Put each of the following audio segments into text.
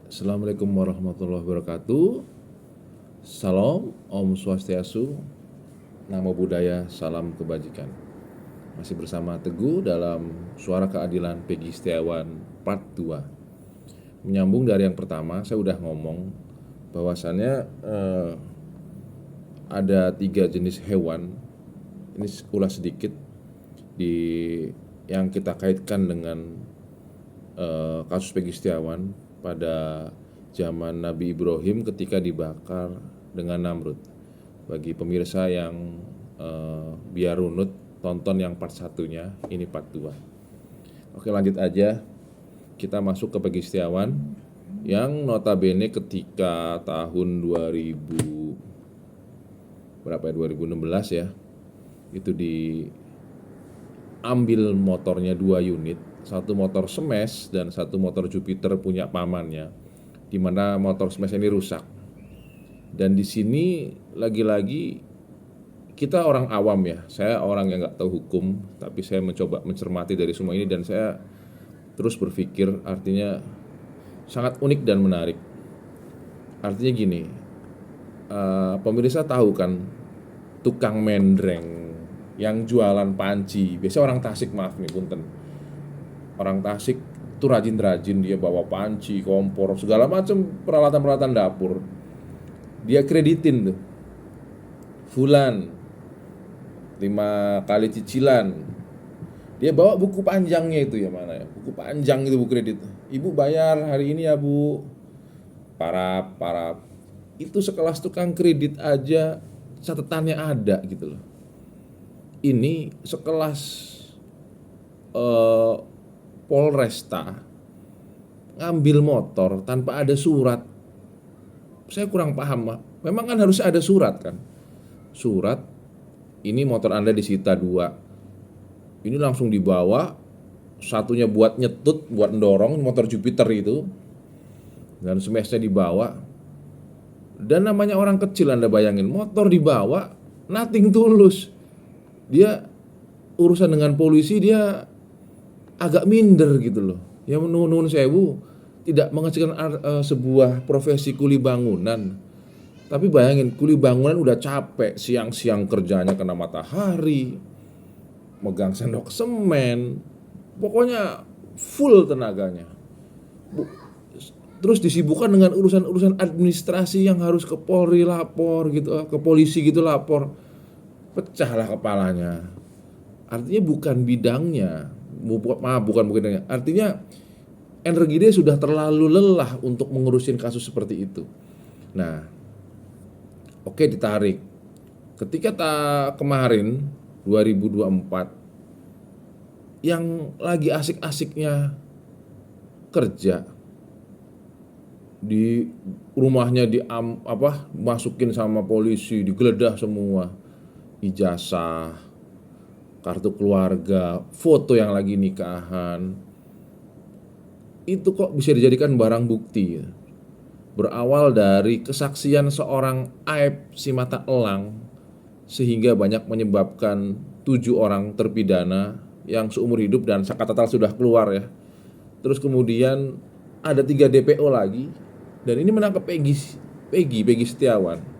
Assalamualaikum warahmatullahi wabarakatuh. Salam, Om Swastiastu, Namo Buddhaya, salam kebajikan. Masih bersama Teguh dalam Suara Keadilan Peggy Setiawan Part 2. Menyambung dari yang pertama, saya udah ngomong bahwasannya ada 3 jenis hewan. Ini ulas sedikit di yang kita kaitkan dengan kasus Peggy Setiawan pada zaman Nabi Ibrahim ketika dibakar dengan Namrud. Bagi pemirsa yang biar runut, tonton yang part 1-nya, ini part 2. Oke, lanjut aja. Kita masuk ke Peggy Setiawan yang notabene ketika tahun 2016 ya, itu diambil motornya 2 unit, satu motor Smash dan satu motor Jupiter punya pamannya, di mana motor Smash ini rusak. Dan di sini lagi-lagi kita orang awam ya, saya orang yang nggak tahu hukum, tapi saya mencoba mencermati dari semua ini dan saya terus berpikir, artinya sangat unik dan menarik. Artinya gini, pemirsa tahu kan tukang mendreng yang jualan panci, biasanya orang Tasik, maaf nih punten, orang Tasik tuh rajin-rajin, dia bawa panci, kompor, segala macam peralatan-peralatan dapur. Dia kreditin tuh, Fulan 5 kali cicilan. Dia bawa buku panjangnya itu ya, mana ya, buku panjang itu, buku kredit. Ibu bayar hari ini ya bu. Parap. Itu sekelas tukang kredit aja catatannya ada gitu loh. Ini sekelas Polresta ngambil motor tanpa ada surat. Saya kurang paham, Pak. Memang kan harusnya ada surat kan. Surat, ini motor Anda disita 2. Ini langsung dibawa, satunya buat nyetut, buat mendorong, motor Jupiter itu, dan Smash-nya dibawa. Dan namanya orang kecil, Anda bayangin, motor dibawa, nothing tulus. Dia urusan dengan polisi, dia agak minder gitu loh. Ya nuhun sewu, tidak mengecilkan sebuah profesi kuli bangunan. Tapi bayangin, kuli bangunan udah capek, siang-siang kerjanya kena matahari, megang sendok semen, pokoknya full tenaganya. Terus disibukkan dengan urusan-urusan administrasi yang harus ke Polri lapor gitu, ke polisi gitu lapor. Pecahlah kepalanya. Artinya bukan bidangnya, bukan bidangnya. Artinya energi dia sudah terlalu lelah untuk mengurusin kasus seperti itu. Nah, oke, ditarik. Ketika kemarin 2024 yang lagi asik-asiknya kerja di rumahnya masukin sama polisi, digeledah semua, ijazah, kartu keluarga, foto yang lagi nikahan, itu kok bisa dijadikan barang bukti. Berawal dari kesaksian seorang Aib si mata elang, sehingga banyak menyebabkan 7 orang terpidana yang seumur hidup dan total sudah keluar ya. Terus kemudian ada 3 DPO lagi, dan ini menangkap Peggy Setiawan.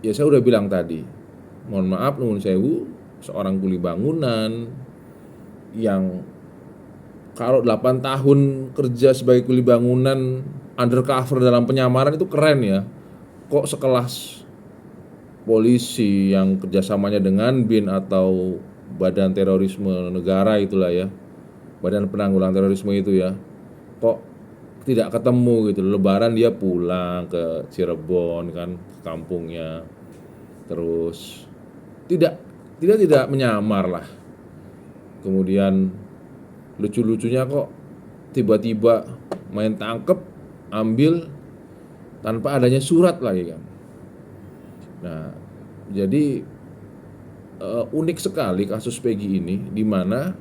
Ya saya udah bilang tadi, mohon maaf nuhun sewu, seorang kuli bangunan yang kalau 8 tahun kerja sebagai kuli bangunan undercover dalam penyamaran itu keren ya. Kok sekelas polisi yang kerjasamanya dengan BIN atau Badan Terorisme Negara itulah ya, Badan Penanggulangan Terorisme itu ya, kok tidak ketemu gitu. Lebaran dia pulang ke Cirebon kan, ke kampungnya. Terus tidak menyamar lah. Kemudian lucu-lucunya kok tiba-tiba main tangkep, ambil tanpa adanya surat lagi kan. Nah, jadi unik sekali kasus Peggy ini, di mana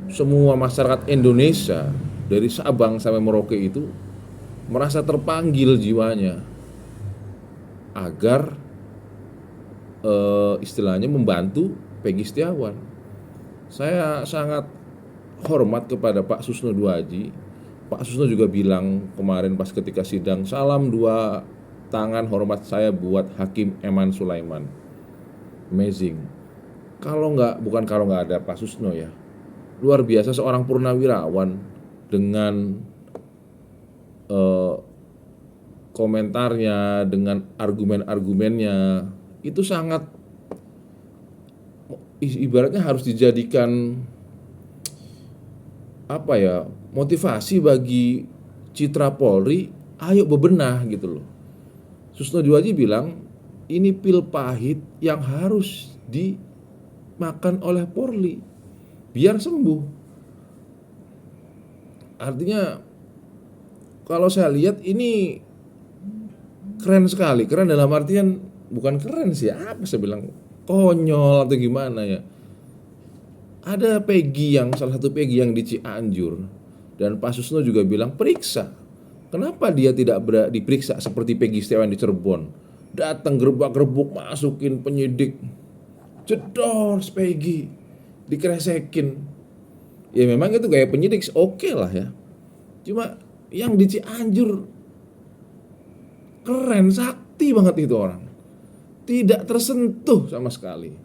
semua masyarakat Indonesia dari Sabang sampai Merauke itu merasa terpanggil jiwanya agar istilahnya membantu Peggy Setiawan. Saya sangat hormat kepada Pak Susno Duaji. Pak Susno juga bilang kemarin pas ketika sidang, salam dua tangan hormat saya buat Hakim Eman Sulaiman. Amazing. Kalau nggak ada Pak Susno ya, luar biasa seorang purnawirawan dengan komentarnya, dengan argumen-argumennya itu sangat ibaratnya harus dijadikan motivasi bagi citra Polri. Ayo bebenah gitu loh. Susno Duaji bilang ini pil pahit yang harus dimakan oleh Polri biar sembuh. Artinya kalau saya lihat ini keren sekali. Keren dalam artian bukan keren sih, apa saya bilang, konyol atau gimana ya. Ada salah satu Peggy yang di Cianjur, dan Pak Susno juga bilang periksa. Kenapa dia tidak diperiksa seperti Peggy Setiawan di Cirebon? Datang gerbak-gerbuk, masukin penyidik, jedor Peggy, dikresekin. Ya memang itu gaya penyidik, oke lah ya. Cuma yang di Cianjur keren, sakti banget itu orang. Tidak tersentuh sama sekali.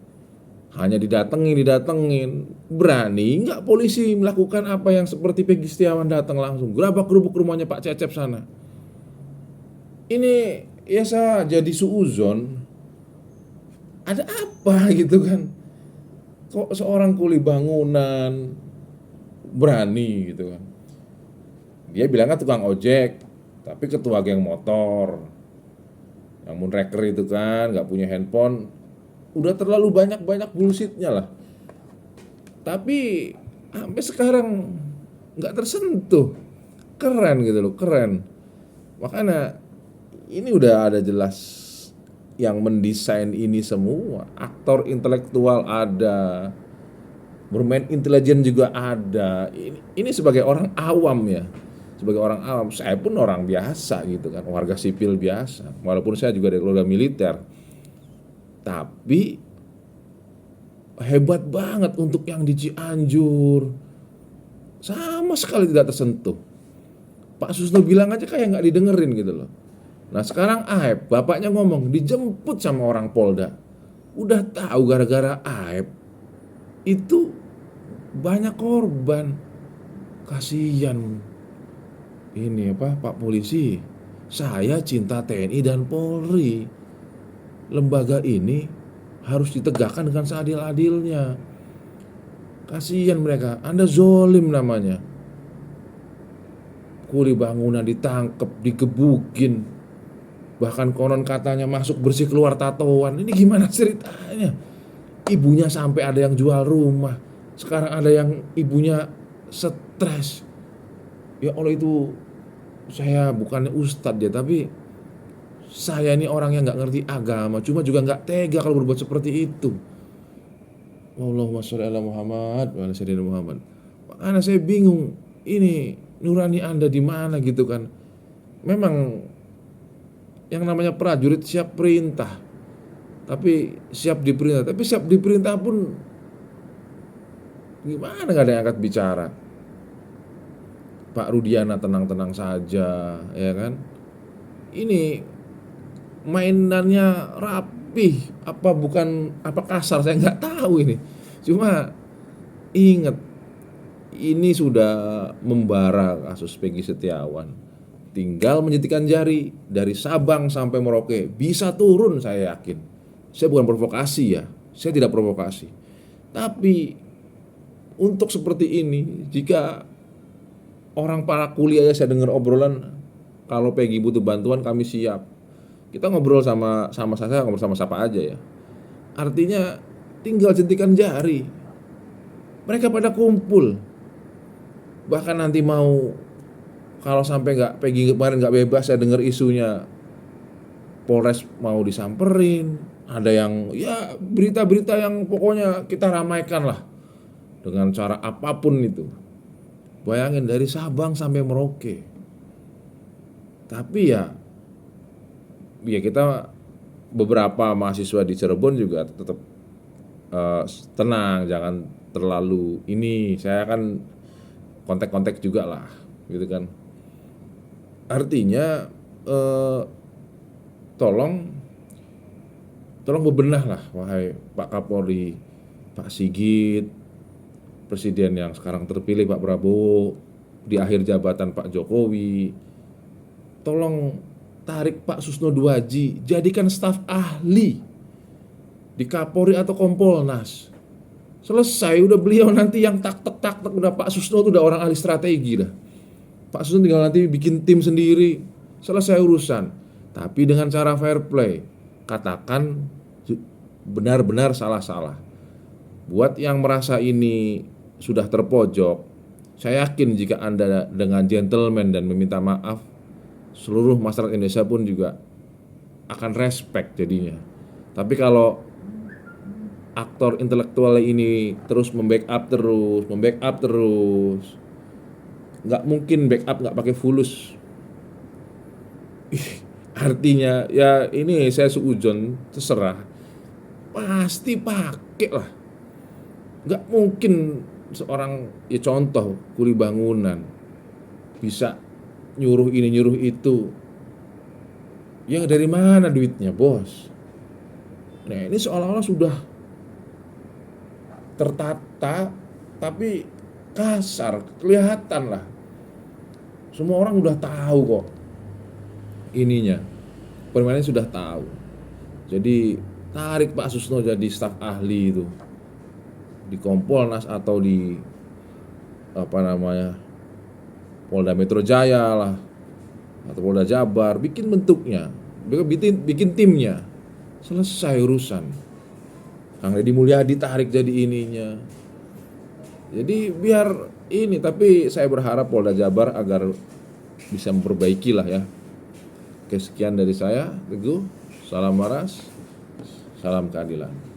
Hanya didatengin. Berani nggak polisi melakukan apa yang seperti Peggy Setiawan datang langsung gerabak-gerubuk rumahnya Pak Cecep sana. Ini ya saya jadi suuzon. Ada apa gitu kan? Kok seorang kuli bangunan berani gitu kan? Dia bilangnya tukang ojek, tapi ketua geng motor. Yang moonraker itu kan nggak punya handphone. Udah terlalu banyak bullshitnya lah. Tapi sampai sekarang nggak tersentuh. Keren gitu loh, keren. Makanya ini udah ada jelas yang mendesain ini semua. Aktor intelektual ada, bermain intelijen juga ada. Ini sebagai orang awam ya. Sebagai orang awam, saya pun orang biasa gitu kan, warga sipil biasa. Walaupun saya juga dari keluarga militer. Tapi hebat banget untuk yang di Cianjur, sama sekali tidak tersentuh. Pak Susno bilang aja kayak nggak didengerin gitu loh. Nah sekarang Aep, bapaknya ngomong dijemput sama orang Polda. Udah tahu gara-gara Aep itu banyak korban. Kasihan ini Pak polisi. Saya cinta TNI dan Polri. Lembaga ini harus ditegakkan dengan seadil-adilnya. Kasihan mereka, Anda zolim namanya. Kuli bangunan ditangkep, digebukin, bahkan konon katanya masuk bersih keluar tatoan. Ini gimana ceritanya? Ibunya sampai ada yang jual rumah. Sekarang ada yang ibunya stres. Ya Allah, itu saya bukannya ustadz ya, tapi saya ini orang yang gak ngerti agama, cuma juga gak tega kalau berbuat seperti itu. Allahumma sholli ala Muhammad wa ala sayyidina Muhammad. Makanya saya bingung, ini nurani Anda di mana gitu kan. Memang yang namanya prajurit siap perintah, tapi siap diperintah pun gimana, gak ada yang angkat bicara. Pak Rudiana tenang-tenang saja, ya kan. Ini mainannya rapih, apa kasar saya nggak tahu ini. Cuma ingat, ini sudah membara kasus Peggy Setiawan. Tinggal menjentikan jari dari Sabang sampai Merauke, bisa turun saya yakin. Saya bukan provokasi ya, saya tidak provokasi. Tapi untuk seperti ini, jika orang para kuliah saya dengar obrolan, kalau Peggy butuh bantuan kami siap. Kita ngobrol sama saya, ngobrol sama siapa aja ya. Artinya tinggal jentikan jari. Mereka pada kumpul. Bahkan nanti mau, kalau sampai Peggy kemarin nggak bebas, saya dengar isunya Polres mau disamperin. Ada yang ya berita-berita yang pokoknya kita ramaikan lah dengan cara apapun itu. Bayangin dari Sabang sampai Merauke. Tapi ya kita beberapa mahasiswa di Cirebon juga tetap tenang, jangan terlalu ini. Saya kan kontak-kontak juga lah, gitu kan. Artinya tolong bebenah lah, wahai Pak Kapolri, Pak Sigit, Presiden yang sekarang terpilih Pak Prabowo, di akhir jabatan Pak Jokowi, tolong tarik Pak Susno Duaji, jadikan staf ahli di Kapolri atau Kompolnas. Selesai, udah beliau nanti yang tak udah Pak Susno tuh udah orang ahli strategi dah. Pak Susno tinggal nanti bikin tim sendiri, selesai urusan. Tapi dengan cara fair play, katakan benar-benar salah-salah. Buat yang merasa ini sudah terpojok, saya yakin jika Anda dengan gentleman dan meminta maaf, seluruh masyarakat Indonesia pun juga akan respect jadinya. Tapi kalau aktor intelektual ini terus membackup terus, nggak mungkin backup nggak pakai fulus. Artinya ya ini saya suujon, terserah, pasti pakai lah. Nggak mungkin seorang, ya contoh kuli bangunan bisa nyuruh ini nyuruh itu, ya dari mana duitnya bos? Nah ini seolah-olah sudah tertata tapi kasar, kelihatan lah. Semua orang udah tahu kok ininya, permainannya sudah tahu. Jadi tarik Pak Susno jadi staf ahli itu di Kompolnas atau di Polda Metro Jaya lah atau Polda Jabar, bikin bentuknya, bikin timnya, selesai urusan. Kang Deddy Mulyadi tarik jadi ininya. Jadi biar ini, tapi saya berharap Polda Jabar agar bisa memperbaiki lah ya. Oke, sekian dari saya, Teguh. Salam waras, salam keadilan.